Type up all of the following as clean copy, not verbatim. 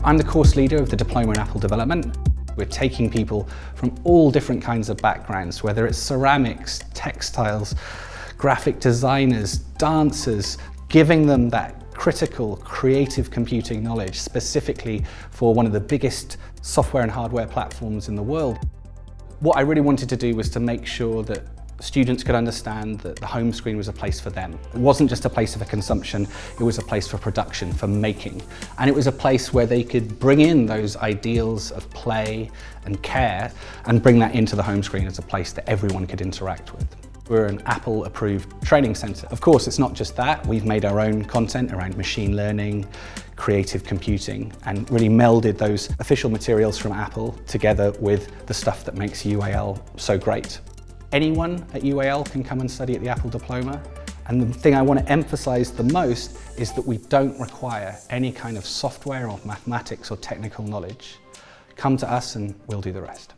I'm the course leader of the Diploma in Apple Development. We're taking people from all different kinds of backgrounds, whether it's ceramics, textiles, graphic designers, dancers, giving them that critical, creative computing knowledge specifically for one of the biggest software and hardware platforms in the world. What I really wanted to do was to make sure that students could understand that the home screen was a place for them. It wasn't just a place for consumption, it was a place for production, for making. And it was a place where they could bring in those ideals of play and care and bring that into the home screen as a place that everyone could interact with. We're an Apple-approved training centre. Of course, it's not just that. We've made our own content around machine learning, creative computing, and really melded those official materials from Apple together with the stuff that makes UAL so great. Anyone at UAL can come and study at the Apple Diploma. And the thing I want to emphasise the most is that we don't require any kind of software or mathematics or technical knowledge. Come to us and we'll do the rest.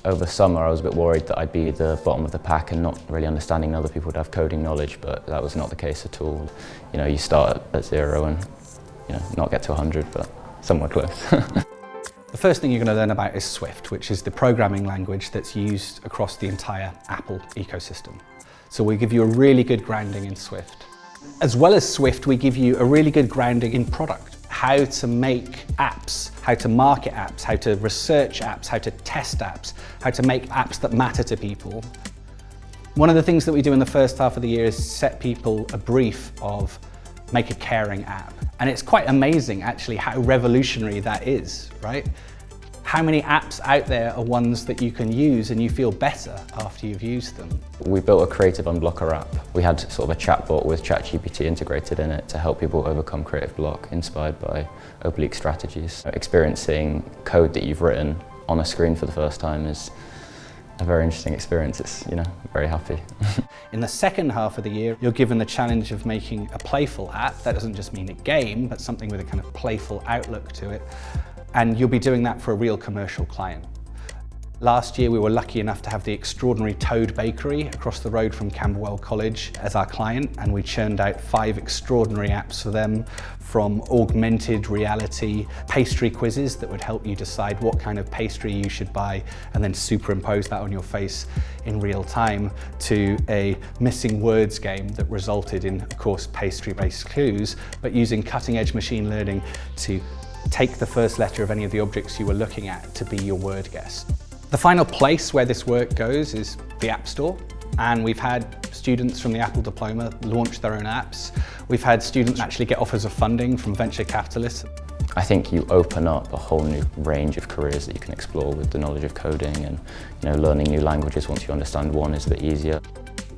Over summer I was a bit worried that I'd be the bottom of the pack and not really understanding other people would have coding knowledge, but that was not the case at all. You know, you start at 0 and not get to 100, but somewhere close. The first thing you're going to learn about is Swift, which is the programming language that's used across the entire Apple ecosystem. So we give you a really good grounding in Swift. As well as Swift, we give you a really good grounding in product. How to make apps, how to market apps, how to research apps, how to test apps, how to make apps that matter to people. One of the things that we do in the first half of the year is set people a brief of make a caring app. And it's quite amazing actually how revolutionary that is, right? How many apps out there are ones that you can use and you feel better after you've used them? We built a creative unblocker app. We had sort of a chatbot with ChatGPT integrated in it to help people overcome creative block inspired by oblique strategies. Experiencing code that you've written on a screen for the first time is a very interesting experience. It's, very happy. In the second half of the year, you're given the challenge of making a playful app. That doesn't just mean a game, but something with a kind of playful outlook to it. And you'll be doing that for a real commercial client. Last year, we were lucky enough to have the extraordinary Toad Bakery across the road from Camberwell College as our client, and we churned out 5 extraordinary apps for them, from augmented reality pastry quizzes that would help you decide what kind of pastry you should buy and then superimpose that on your face in real time, to a missing words game that resulted in, of course, pastry-based clues, but using cutting-edge machine learning to take the first letter of any of the objects you were looking at to be your word guess. The final place where this work goes is the App Store, and we've had students from the Apple Diploma launch their own apps. We've had students actually get offers of funding from venture capitalists. I think you open up a whole new range of careers that you can explore with the knowledge of coding, and learning new languages once you understand one is a bit easier.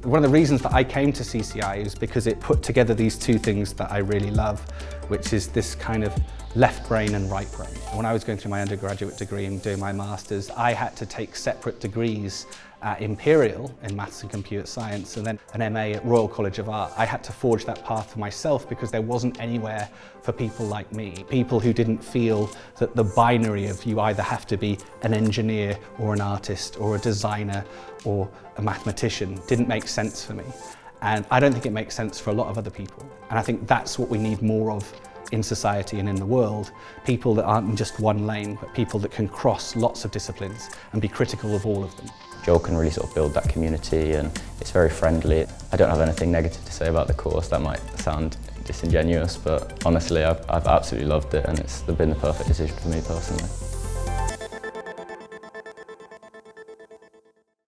One of the reasons that I came to CCI is because it put together these two things that I really love, which is this kind of left brain and right brain. When I was going through my undergraduate degree and doing my master's, I had to take separate degrees at Imperial in Maths and Computer Science and then an MA at Royal College of Art. I had to forge that path for myself because there wasn't anywhere for people like me, people who didn't feel that the binary of you either have to be an engineer or an artist or a designer or a mathematician didn't make sense for me. And I don't think it makes sense for a lot of other people. And I think that's what we need more of in society and in the world. People that aren't in just one lane, but people that can cross lots of disciplines and be critical of all of them. Joel can really sort of build that community, and it's very friendly. I don't have anything negative to say about the course. That might sound disingenuous, but honestly I've absolutely loved it, and it's been the perfect decision for me personally.